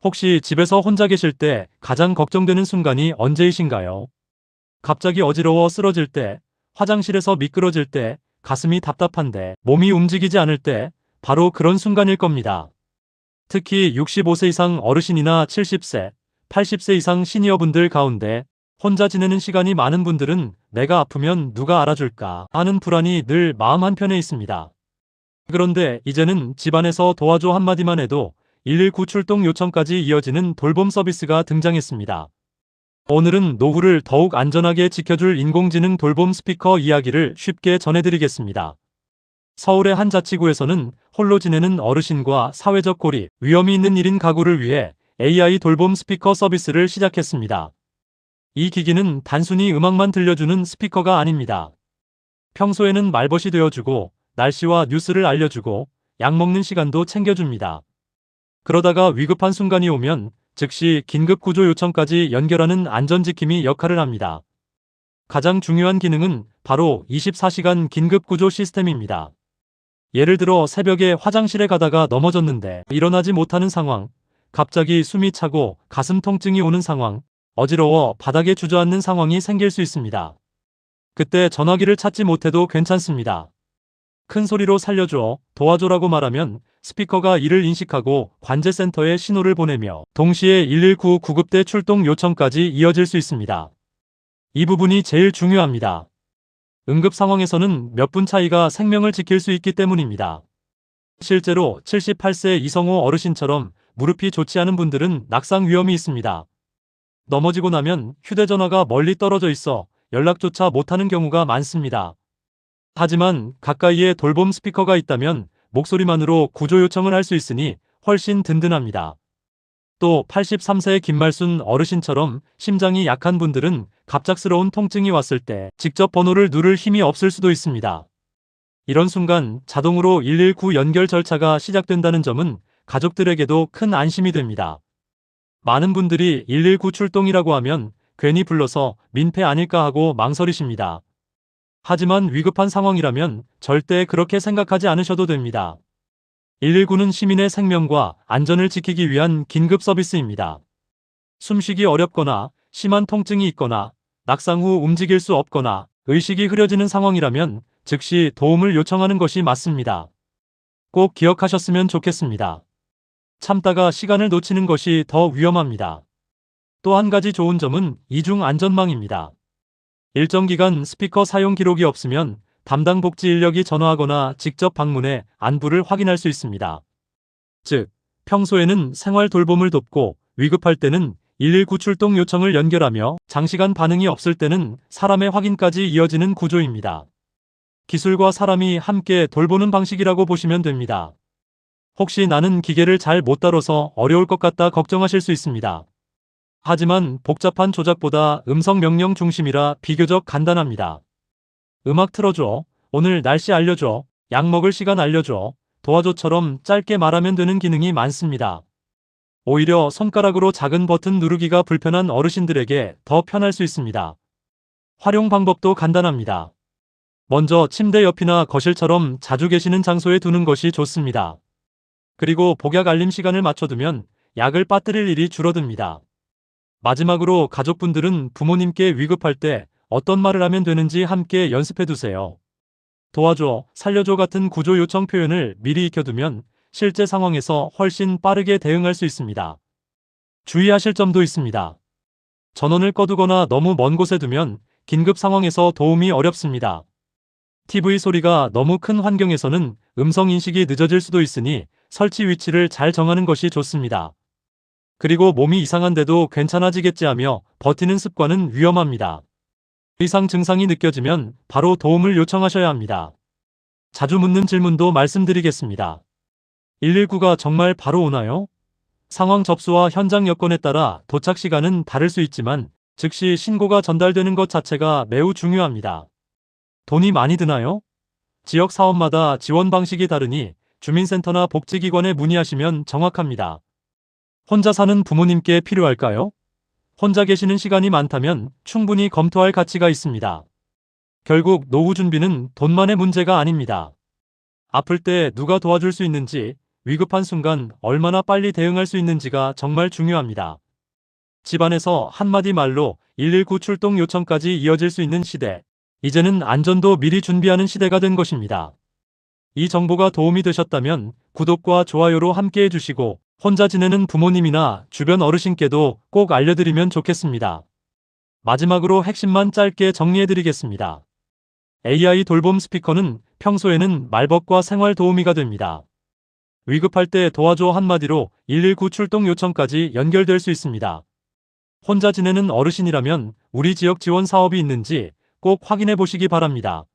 혹시 집에서 혼자 계실 때 가장 걱정되는 순간이 언제이신가요? 갑자기 어지러워 쓰러질 때, 화장실에서 미끄러질 때, 가슴이 답답한데, 몸이 움직이지 않을 때, 바로 그런 순간일 겁니다. 특히 65세 이상 어르신이나 70세, 80세 이상 시니어분들 가운데 혼자 지내는 시간이 많은 분들은 내가 아프면 누가 알아줄까 하는 불안이 늘 마음 한편에 있습니다. 그런데 이제는 집안에서 도와줘 한마디만 해도 119 출동 요청까지 이어지는 돌봄 서비스가 등장했습니다. 오늘은 노후를 더욱 안전하게 지켜줄 인공지능 돌봄 스피커 이야기를 쉽게 전해드리겠습니다. 서울의 한 자치구에서는 홀로 지내는 어르신과 사회적 고립, 위험이 있는 1인 가구를 위해 AI 돌봄 스피커 서비스를 시작했습니다. 이 기기는 단순히 음악만 들려주는 스피커가 아닙니다. 평소에는 말벗이 되어주고, 날씨와 뉴스를 알려주고, 약 먹는 시간도 챙겨줍니다. 그러다가 위급한 순간이 오면 즉시 긴급 구조 요청까지 연결하는 안전지킴이 역할을 합니다. 가장 중요한 기능은 바로 24시간 긴급 구조 시스템입니다. 예를 들어 새벽에 화장실에 가다가 넘어졌는데 일어나지 못하는 상황, 갑자기 숨이 차고 가슴 통증이 오는 상황, 어지러워 바닥에 주저앉는 상황이 생길 수 있습니다. 그때 전화기를 찾지 못해도 괜찮습니다. 큰 소리로 살려줘, 도와줘라고 말하면 스피커가 이를 인식하고 관제센터에 신호를 보내며 동시에 119 구급대 출동 요청까지 이어질 수 있습니다. 이 부분이 제일 중요합니다. 응급 상황에서는 몇 분 차이가 생명을 지킬 수 있기 때문입니다. 실제로 78세 이성호 어르신처럼 무릎이 좋지 않은 분들은 낙상 위험이 있습니다. 넘어지고 나면 휴대전화가 멀리 떨어져 있어 연락조차 못하는 경우가 많습니다. 하지만 가까이에 돌봄 스피커가 있다면 목소리만으로 구조 요청을 할 수 있으니 훨씬 든든합니다. 또 83세의 김말순 어르신처럼 심장이 약한 분들은 갑작스러운 통증이 왔을 때 직접 번호를 누를 힘이 없을 수도 있습니다. 이런 순간 자동으로 119 연결 절차가 시작된다는 점은 가족들에게도 큰 안심이 됩니다. 많은 분들이 119 출동이라고 하면 괜히 불러서 민폐 아닐까 하고 망설이십니다. 하지만 위급한 상황이라면 절대 그렇게 생각하지 않으셔도 됩니다. 119는 시민의 생명과 안전을 지키기 위한 긴급 서비스입니다. 숨쉬기 어렵거나 심한 통증이 있거나 낙상 후 움직일 수 없거나 의식이 흐려지는 상황이라면 즉시 도움을 요청하는 것이 맞습니다. 꼭 기억하셨으면 좋겠습니다. 참다가 시간을 놓치는 것이 더 위험합니다. 또 한 가지 좋은 점은 이중 안전망입니다. 일정 기간 스피커 사용 기록이 없으면 담당 복지 인력이 전화하거나 직접 방문해 안부를 확인할 수 있습니다. 즉, 평소에는 생활 돌봄을 돕고 위급할 때는 119 출동 요청을 연결하며 장시간 반응이 없을 때는 사람의 확인까지 이어지는 구조입니다. 기술과 사람이 함께 돌보는 방식이라고 보시면 됩니다. 혹시 나는 기계를 잘 못 다뤄서 어려울 것 같다 걱정하실 수 있습니다. 하지만 복잡한 조작보다 음성 명령 중심이라 비교적 간단합니다. 음악 틀어줘, 오늘 날씨 알려줘, 약 먹을 시간 알려줘, 도와줘처럼 짧게 말하면 되는 기능이 많습니다. 오히려 손가락으로 작은 버튼 누르기가 불편한 어르신들에게 더 편할 수 있습니다. 활용 방법도 간단합니다. 먼저 침대 옆이나 거실처럼 자주 계시는 장소에 두는 것이 좋습니다. 그리고 복약 알림 시간을 맞춰두면 약을 빠뜨릴 일이 줄어듭니다. 마지막으로 가족분들은 부모님께 위급할 때 어떤 말을 하면 되는지 함께 연습해두세요. 도와줘, 살려줘 같은 구조 요청 표현을 미리 익혀두면 실제 상황에서 훨씬 빠르게 대응할 수 있습니다. 주의하실 점도 있습니다. 전원을 꺼두거나 너무 먼 곳에 두면 긴급 상황에서 도움이 어렵습니다. TV 소리가 너무 큰 환경에서는 음성 인식이 늦어질 수도 있으니 설치 위치를 잘 정하는 것이 좋습니다. 그리고 몸이 이상한데도 괜찮아지겠지 하며 버티는 습관은 위험합니다. 이상 증상이 느껴지면 바로 도움을 요청하셔야 합니다. 자주 묻는 질문도 말씀드리겠습니다. 119가 정말 바로 오나요? 상황 접수와 현장 여건에 따라 도착 시간은 다를 수 있지만 즉시 신고가 전달되는 것 자체가 매우 중요합니다. 돈이 많이 드나요? 지역 사업마다 지원 방식이 다르니 주민센터나 복지기관에 문의하시면 정확합니다. 혼자 사는 부모님께 필요할까요? 혼자 계시는 시간이 많다면 충분히 검토할 가치가 있습니다. 결국 노후 준비는 돈만의 문제가 아닙니다. 아플 때 누가 도와줄 수 있는지, 위급한 순간 얼마나 빨리 대응할 수 있는지가 정말 중요합니다. 집안에서 한마디 말로 119 출동 요청까지 이어질 수 있는 시대. 이제는 안전도 미리 준비하는 시대가 된 것입니다. 이 정보가 도움이 되셨다면 구독과 좋아요로 함께 해주시고 혼자 지내는 부모님이나 주변 어르신께도 꼭 알려드리면 좋겠습니다. 마지막으로 핵심만 짧게 정리해드리겠습니다. AI 돌봄 스피커는 평소에는 말벗과 생활 도우미가 됩니다. 위급할 때 도와줘 한마디로 119 출동 요청까지 연결될 수 있습니다. 혼자 지내는 어르신이라면 우리 지역 지원 사업이 있는지 꼭 확인해 보시기 바랍니다.